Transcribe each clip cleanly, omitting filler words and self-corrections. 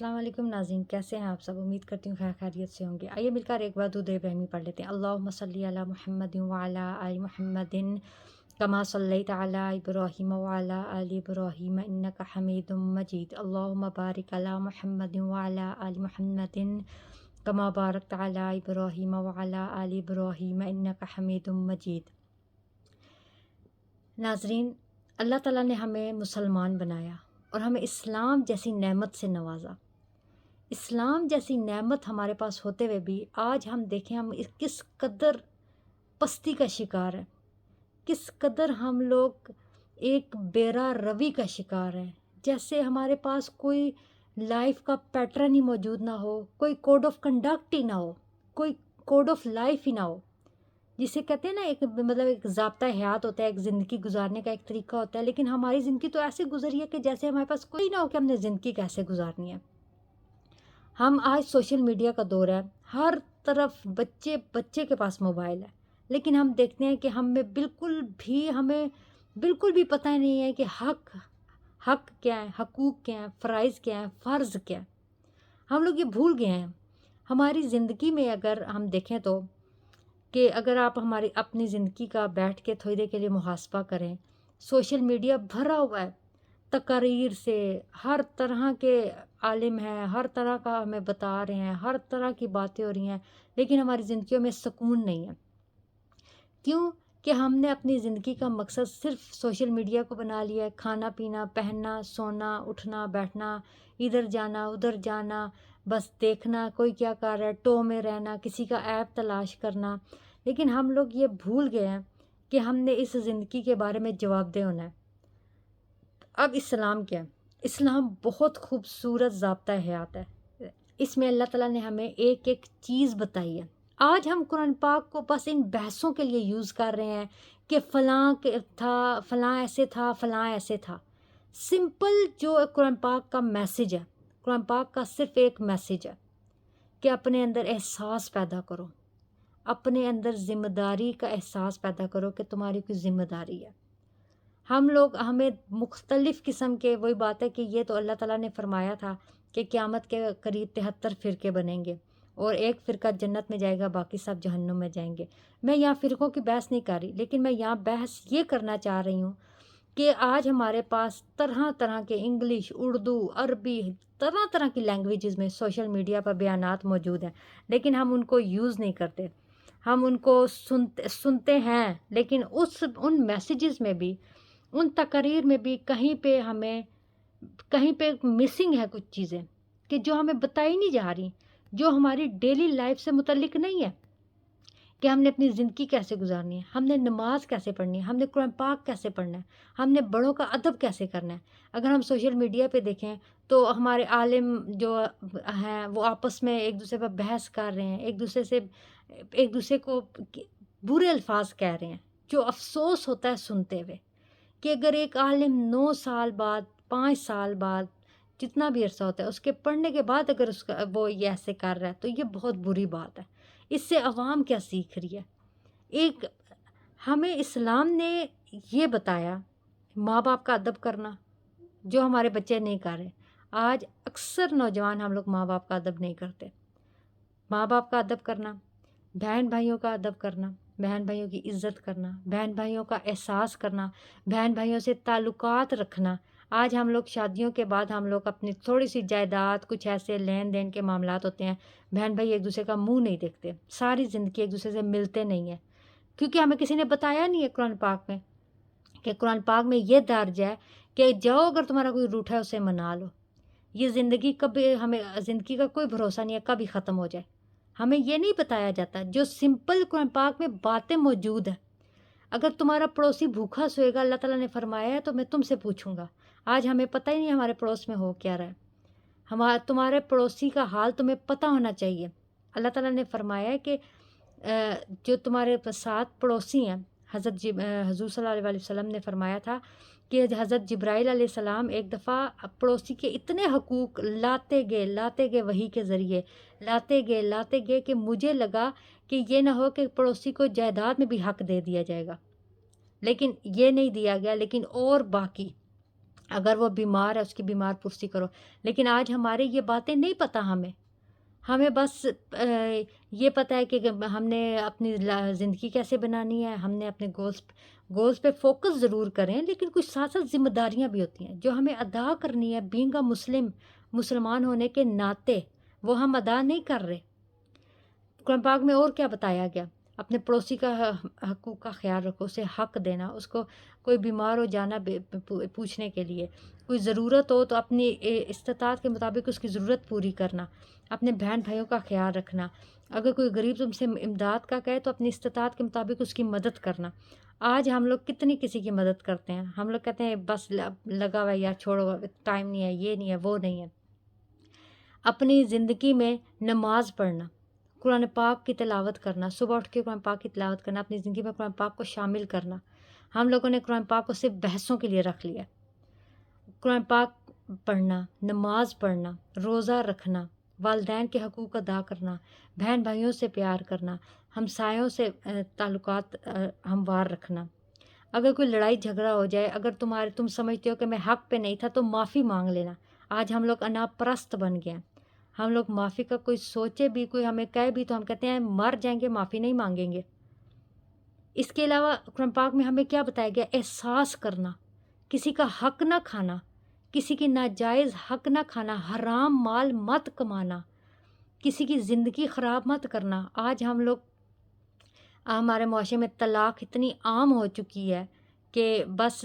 السلام علیکم ناظرین، کیسے ہیں آپ سب؟ امید کرتی ہوں خیر خیریت سے ہوں گے۔ آئیے مل کر ایک بار درود ابراہیمی پڑھ لیتے ہیں۔ اللہم صلی علی محمد وعلی آل محمد کما صلیت علی ابراہیم وعلی آل ابراہیم انک حمید مجید۔ اللہم بارک علی محمد وعلی آل محمد کما بارکت علی ابراہیم وعلی آل ابراہیم انک حمید مجید۔ ناظرین، اللہ تعالیٰ نے ہمیں مسلمان بنایا اور ہمیں اسلام جیسی نعمت سے نوازا۔ اسلام جیسی نعمت ہمارے پاس ہوتے ہوئے بھی آج ہم دیکھیں ہم کس قدر پستی کا شکار ہیں، کس قدر ہم لوگ ایک بیرا روی کا شکار ہیں، جیسے ہمارے پاس کوئی لائف کا پیٹرن ہی موجود نہ ہو، کوئی کوڈ آف کنڈکٹ ہی نہ ہو، کوئی کوڈ آف لائف ہی نہ ہو، جسے کہتے ہیں نا ایک ضابطہ حیات ہوتا ہے، ایک زندگی گزارنے کا ایک طریقہ ہوتا ہے، لیکن ہماری زندگی تو ایسے گزری ہے کہ جیسے ہمارے پاس کوئی نہ ہو کہ ہم نے زندگی کیسے گزارنی ہے۔ ہم آج سوشل میڈیا کا دور ہے، ہر طرف بچے کے پاس موبائل ہے، لیکن ہم دیکھتے ہیں کہ ہمیں بالکل بھی پتہ نہیں ہے کہ حق کیا ہے، حقوق کیا ہیں، فرائض کیا ہیں، فرض کیا ہے۔ ہم لوگ یہ بھول گئے ہیں۔ ہماری زندگی میں اگر ہم دیکھیں تو کہ اگر آپ ہماری اپنی زندگی کا بیٹھ کے تھوڑی دیر کے لیے محاسبہ کریں، سوشل میڈیا بھرا ہوا ہے تقاریر سے، ہر طرح کے عالم ہیں، ہر طرح کا ہمیں بتا رہے ہیں، ہر طرح کی باتیں ہو رہی ہیں، لیکن ہماری زندگیوں میں سکون نہیں ہے۔ کیوں کہ ہم نے اپنی زندگی کا مقصد صرف سوشل میڈیا کو بنا لیا ہے، کھانا پینا، پہننا، سونا، اٹھنا، بیٹھنا، ادھر جانا ادھر جانا، بس دیکھنا کوئی کیا کر رہا ہے، ٹو میں رہنا، کسی کا ایپ تلاش کرنا۔ لیکن ہم لوگ یہ بھول گئے ہیں کہ ہم نے اس زندگی کے بارے میں جواب دہ ہونا ہے۔ اب اسلام کیا ہے؟ اسلام بہت خوبصورت ضابطہ حیات ہے۔ اس میں اللہ تعالیٰ نے ہمیں ایک ایک چیز بتائی ہے۔ آج ہم قرآن پاک کو بس ان بحثوں کے لیے یوز کر رہے ہیں کہ فلاں تھا، فلاں ایسے تھا، فلاں ایسے تھا۔ سمپل جو قرآن پاک کا میسیج ہے، قرآن پاک کا صرف ایک میسیج ہے کہ اپنے اندر احساس پیدا کرو، اپنے اندر ذمہ داری کا احساس پیدا کرو کہ تمہاری کوئی ذمہ داری ہے۔ ہمیں مختلف قسم کے، وہی بات ہے کہ یہ تو اللہ تعالیٰ نے فرمایا تھا کہ قیامت کے قریب 73 فرقے بنیں گے اور ایک فرقہ جنت میں جائے گا، باقی سب جہنم میں جائیں گے۔ میں یہاں فرقوں کی بحث نہیں کر رہی، لیکن میں یہاں بحث یہ کرنا چاہ رہی ہوں کہ آج ہمارے پاس طرح طرح کے انگلش، اردو، عربی، طرح طرح کی لینگویجز میں سوشل میڈیا پر بیانات موجود ہیں، لیکن ہم ان کو یوز نہیں کرتے۔ ہم ان کو سنتے ہیں، لیکن ان میسیجز میں بھی، ان تقاریر میں بھی کہیں پہ مسنگ ہے کچھ چیزیں کہ جو ہمیں بتائی نہیں جا رہی، جو ہماری ڈیلی لائف سے متعلق نہیں ہے کہ ہم نے اپنی زندگی کیسے گزارنی ہے، ہم نے نماز کیسے پڑھنی ہے، ہم نے قرآن پاک کیسے پڑھنا ہے، ہم نے بڑوں کا ادب کیسے کرنا ہے۔ اگر ہم سوشل میڈیا پہ دیکھیں تو ہمارے عالم جو ہیں وہ آپس میں ایک دوسرے پر بحث کر رہے ہیں، ایک دوسرے کو برے الفاظ کہہ رہے ہیں، جو افسوس ہوتا ہے سنتے ہوئے کہ اگر ایک عالم 9 سال بعد، 5 سال بعد، جتنا بھی عرصہ ہوتا ہے، اس کے پڑھنے کے بعد اگر وہ یہ ایسے کر رہا ہے تو یہ بہت بری بات ہے۔ اس سے عوام کیا سیکھ رہی ہے؟ ہمیں اسلام نے یہ بتایا ماں باپ کا ادب کرنا، جو ہمارے بچے نہیں کر رہے۔ آج اکثر نوجوان ہم لوگ ماں باپ کا ادب نہیں کرتے۔ ماں باپ کا ادب کرنا، بہن بھائیوں کا ادب کرنا، بہن بھائیوں کی عزت کرنا، بہن بھائیوں کا احساس کرنا، بہن بھائیوں سے تعلقات رکھنا۔ آج ہم لوگ شادیوں کے بعد ہم لوگ اپنی تھوڑی سی جائیداد، کچھ ایسے لین دین کے معاملات ہوتے ہیں، بہن بھائی ایک دوسرے کا منہ نہیں دیکھتے، ساری زندگی ایک دوسرے سے ملتے نہیں ہیں، کیونکہ ہمیں کسی نے بتایا نہیں ہے قرآن پاک میں کہ قرآن پاک میں یہ درج ہے کہ جاؤ اگر تمہارا کوئی روٹھا ہے اسے منا لو۔ یہ زندگی ہمیں زندگی کا کوئی بھروسہ نہیں ہے، کبھی ختم ہو جائے، ہمیں یہ نہیں بتایا جاتا۔ جو سمپل قرآن پاک میں باتیں موجود ہیں، اگر تمہارا پڑوسی بھوکا سوئے گا، اللہ تعالیٰ نے فرمایا ہے، تو میں تم سے پوچھوں گا۔ آج ہمیں پتہ ہی نہیں ہمارے پڑوس میں ہو کیا رہا ہے۔ تمہارے پڑوسی کا حال تمہیں پتہ ہونا چاہیے۔ اللہ تعالیٰ نے فرمایا ہے کہ جو تمہارے ساتھ پڑوسی ہیں، حضور صلی اللہ علیہ وسلم نے فرمایا تھا کہ حضرت جبرائیل علیہ السلام ایک دفعہ پڑوسی کے اتنے حقوق لاتے گئے وحی کے ذریعے، لاتے گئے کہ مجھے لگا کہ یہ نہ ہو کہ پڑوسی کو جائیداد میں بھی حق دے دیا جائے گا، لیکن یہ نہیں دیا گیا۔ لیکن اور باقی اگر وہ بیمار ہے اس کی بیمار پرسی کرو. لیکن آج ہمارے یہ باتیں نہیں پتہ ہمیں بس یہ پتہ ہے کہ ہم نے اپنی زندگی کیسے بنانی ہے، ہم نے اپنے گولز پہ فوکس ضرور کریں، لیکن کچھ ساتھ ساتھ ذمہ داریاں بھی ہوتی ہیں جو ہمیں ادا کرنی ہے. بینگ اے مسلمان ہونے کے ناطے وہ ہم ادا نہیں کر رہے. قرآن پاک میں اور کیا بتایا گیا؟ اپنے پڑوسی کا حقوق کا خیال رکھو، اسے حق دینا، اس کو کوئی بیمار ہو جانا پوچھنے کے لیے، کوئی ضرورت ہو تو اپنی استطاعت کے مطابق اس کی ضرورت پوری کرنا، اپنے بہن بھائیوں کا خیال رکھنا. اگر کوئی غریب تم سے امداد کا کہے تو اپنی استطاعت کے مطابق اس کی مدد کرنا. آج ہم لوگ کتنی کسی کی مدد کرتے ہیں؟ ہم لوگ کہتے ہیں بس لگا ہوا ہے یا چھوڑو، ٹائم نہیں ہے، یہ نہیں ہے، وہ نہیں ہے. اپنی زندگی میں نماز پڑھنا، قرآن پاک کی تلاوت کرنا، صبح اٹھ کے قرآن پاک کی تلاوت کرنا، اپنی زندگی میں قرآن پاک کو شامل کرنا. ہم لوگوں نے قرآن پاک کو صرف بحثوں کے لیے رکھ لیا. قرآن پاک پڑھنا، نماز پڑھنا، روزہ رکھنا، والدین کے حقوق ادا کرنا، بہن بھائیوں سے پیار کرنا، ہمسایوں سے تعلقات ہموار رکھنا. اگر کوئی لڑائی جھگڑا ہو جائے، اگر تم سمجھتے ہو کہ میں حق پہ نہیں تھا تو معافی مانگ لینا. آج ہم لوگ انا پرست بن گئے ہیں. ہم لوگ معافی کا کوئی سوچے بھی، کوئی ہمیں کہے بھی تو ہم کہتے ہیں مر جائیں گے، معافی نہیں مانگیں گے. اس کے علاوہ قرآن پاک میں ہمیں کیا بتایا گیا؟ احساس کرنا، کسی کا حق نہ کھانا، کسی کی ناجائز حق نہ کھانا، حرام مال مت کمانا، کسی کی زندگی خراب مت کرنا. آج ہمارے معاشرے میں طلاق اتنی عام ہو چکی ہے کہ بس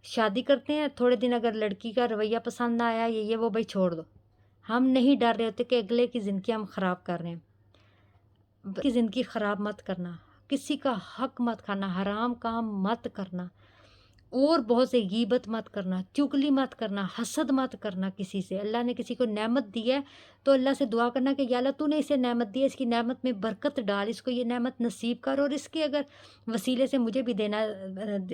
شادی کرتے ہیں، تھوڑے دن اگر لڑکی کا رویہ پسند نہ آیا یہ وہ بھائی چھوڑ دو. ہم نہیں ڈر رہے ہوتے کہ اگلے کی زندگی ہم خراب کر رہے ہیں. کی زندگی خراب مت کرنا، کسی کا حق مت کھانا، حرام کام مت کرنا، اور بہت سے غیبت مت کرنا، چغلی مت کرنا، حسد مت کرنا کسی سے. اللہ نے کسی کو نعمت دی ہے تو اللہ سے دعا کرنا کہ یا اللہ تو نے اسے نعمت دی ہے، اس کی نعمت میں برکت ڈال، اس کو یہ نعمت نصیب کر، اور اس کے اگر وسیلے سے مجھے بھی دینا،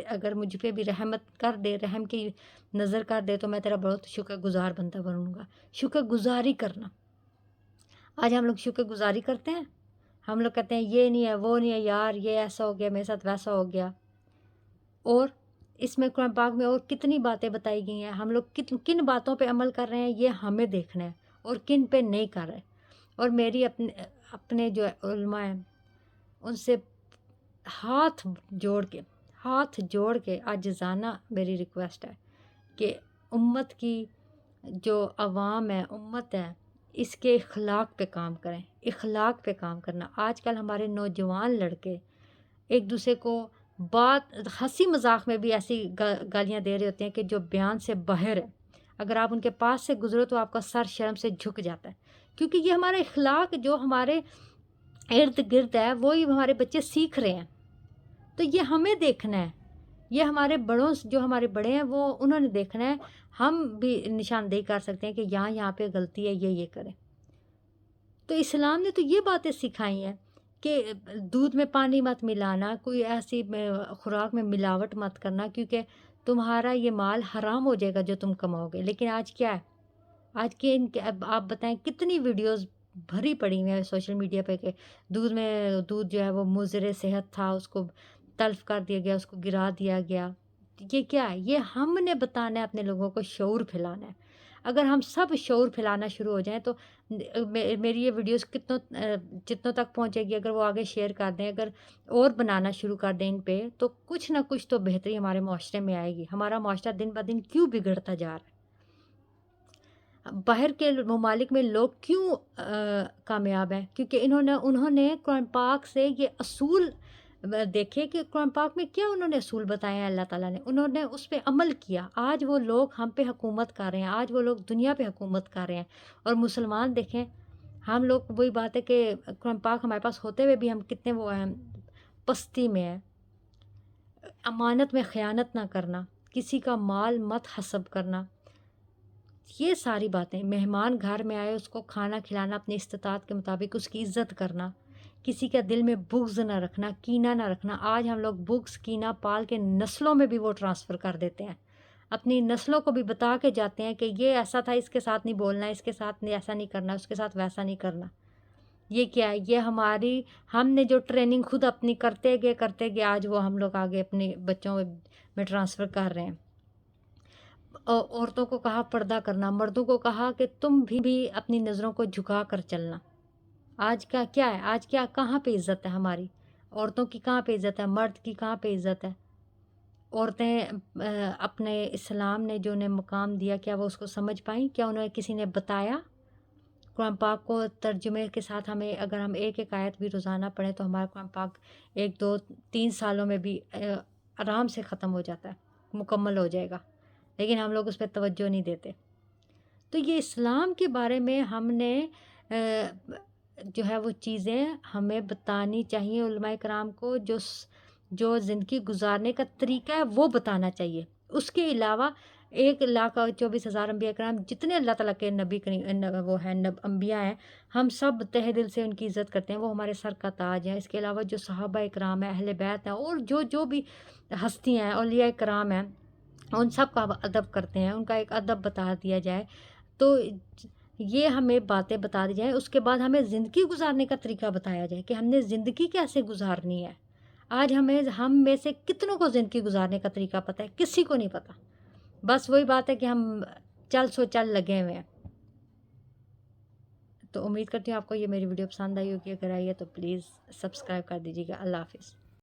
اگر مجھ پہ بھی رحمت کر دے، رحم کی نظر کر دے تو میں تیرا بہت شکر گزار بندہ بنوں گا. شکر گزاری کرنا. آج ہم لوگ شکر گزاری کرتے ہیں؟ ہم لوگ کہتے ہیں یہ نہیں ہے، وہ نہیں ہے، یار یہ ایسا ہو گیا، میرے ساتھ ویسا ہو گیا. اور اس میں قرآن پاک میں اور کتنی باتیں بتائی گئی ہیں. ہم لوگ کن باتوں پہ عمل کر رہے ہیں یہ ہمیں دیکھنا ہے، اور کن پہ نہیں کر رہے. اور میری اپنے جو علماء ہیں ان سے ہاتھ جوڑ کے عاجزانہ میری ریکویسٹ ہے کہ امت کی جو عوام ہے، امت ہے، اس کے اخلاق پہ کام کریں. اخلاق پہ کام کرنا. آج کل ہمارے نوجوان لڑکے ایک دوسرے کو بات ہنسی مذاق میں بھی ایسی گالیاں دے رہے ہوتے ہیں کہ جو بیان سے باہر ہے. اگر آپ ان کے پاس سے گزرو تو آپ کا سر شرم سے جھک جاتا ہے، کیونکہ یہ ہمارا اخلاق جو ہمارے ارد گرد ہے وہی ہمارے بچے سیکھ رہے ہیں. تو یہ ہمیں دیکھنا ہے، یہ ہمارے بڑوں جو ہمارے بڑے ہیں وہ انہوں نے دیکھنا ہے. ہم بھی نشاندہی کر سکتے ہیں کہ یہاں پہ غلطی ہے، یہ کریں. تو اسلام نے تو یہ باتیں سکھائی ہیں کہ دودھ میں پانی مت ملانا، کوئی ایسی خوراک میں ملاوٹ مت کرنا، کیونکہ تمہارا یہ مال حرام ہو جائے گا جو تم کماؤ گے. لیکن آج کیا ہے؟ آج کے آپ بتائیں کتنی ویڈیوز بھری پڑی ہوئی ہیں سوشل میڈیا پہ کہ دودھ جو ہے وہ مضر صحت تھا، اس کو تلف کر دیا گیا، اس کو گرا دیا گیا. یہ کیا ہے؟ یہ ہم نے بتانا ہے، اپنے لوگوں کو شعور پھیلانا ہے. اگر ہم سب شعور پھیلانا شروع ہو جائیں تو میری یہ ویڈیوز جتنوں تک پہنچے گی، اگر وہ آگے شیئر کر دیں، اگر اور بنانا شروع کر دیں ان پہ، تو کچھ نہ کچھ تو بہتری ہمارے معاشرے میں آئے گی. ہمارا معاشرہ دن بہ دن کیوں بگڑتا جا رہا ہے؟ باہر کے ممالک میں لوگ کیوں کامیاب ہیں؟ کیونکہ انہوں نے قرآن پاک سے یہ اصول دیکھے کہ قرآن پاک میں کیا انہوں نے اصول بتائے ہیں اللہ تعالیٰ نے، انہوں نے اس پہ عمل کیا. آج وہ لوگ ہم پہ حکومت کر رہے ہیں، آج وہ لوگ دنیا پہ حکومت کر رہے ہیں. اور مسلمان دیکھیں، ہم لوگ وہی بات ہے کہ قرآن پاک ہمارے پاس ہوتے ہوئے بھی ہم کتنے وہ ہیں، پستی میں ہیں. امانت میں خیانت نہ کرنا، کسی کا مال مت حسب کرنا، یہ ساری باتیں. مہمان گھر میں آئے اس کو کھانا کھلانا، اپنی استطاعت کے مطابق اس کی عزت کرنا، کسی کا دل میں بغض نہ رکھنا، کینہ نہ رکھنا. آج ہم لوگ بغض کینہ پال کے نسلوں میں بھی وہ ٹرانسفر کر دیتے ہیں، اپنی نسلوں کو بھی بتا کے جاتے ہیں کہ یہ ایسا تھا، اس کے ساتھ نہیں بولنا، اس کے ساتھ ایسا نہیں کرنا، اس کے ساتھ ویسا نہیں کرنا. یہ کیا ہے؟ یہ ہم نے جو ٹریننگ خود اپنی کرتے گئے آج وہ ہم لوگ آگے اپنے بچوں میں ٹرانسفر کر رہے ہیں. عورتوں کو کہا پردہ کرنا، مردوں کو کہا کہ تم بھی اپنی نظروں کو جھکا کر چلنا۔ آج کا کیا ہے؟ آج کیا کہاں پہ عزت ہے ہماری؟ عورتوں کی کہاں پہ عزت ہے؟ مرد کی کہاں پہ عزت ہے؟ عورتیں اپنے اسلام نے جو انہیں مقام دیا، کیا وہ اس کو سمجھ پائیں؟ کیا انہیں کسی نے بتایا؟ قرآن پاک کو ترجمے کے ساتھ ہمیں اگر ہم ایک ایک آیت بھی روزانہ پڑھیں تو ہمارا قرآن پاک 1 2 3 سالوں میں بھی آرام سے ختم ہو جاتا ہے، مکمل ہو جائے گا، لیکن ہم لوگ اس پہ توجہ نہیں دیتے۔ تو یہ اسلام کے بارے میں ہم نے جو ہے وہ چیزیں ہمیں بتانی چاہیے، علماء کرام کو جو زندگی گزارنے کا طریقہ ہے وہ بتانا چاہیے۔ اس کے علاوہ 1,24,000 انبیاء کرام جتنے اللہ تعالیٰ کے نبی کریم وہ ہیں انبیاء ہیں، ہم سب تہ دل سے ان کی عزت کرتے ہیں، وہ ہمارے سر کا تاج ہیں۔ اس کے علاوہ جو صحابہ کرام ہیں، اہل بیت ہیں، اور جو بھی ہستیاں ہیں، اولیاء کرام ہیں، ان سب کا ادب کرتے ہیں، ان کا ایک ادب بتا دیا جائے تو یہ ہمیں باتیں بتا دی جائیں۔ اس کے بعد ہمیں زندگی گزارنے کا طریقہ بتایا جائے کہ ہم نے زندگی کیسے گزارنی ہے۔ آج ہم میں سے کتنوں کو زندگی گزارنے کا طریقہ پتہ ہے؟ کسی کو نہیں پتہ۔ بس وہی بات ہے کہ ہم چل لگے ہوئے ہیں۔ تو امید کرتی ہوں آپ کو یہ میری ویڈیو پسند آئی ہوگی، اگر آئی ہے تو پلیز سبسکرائب کر دیجیے گا۔ اللہ حافظ۔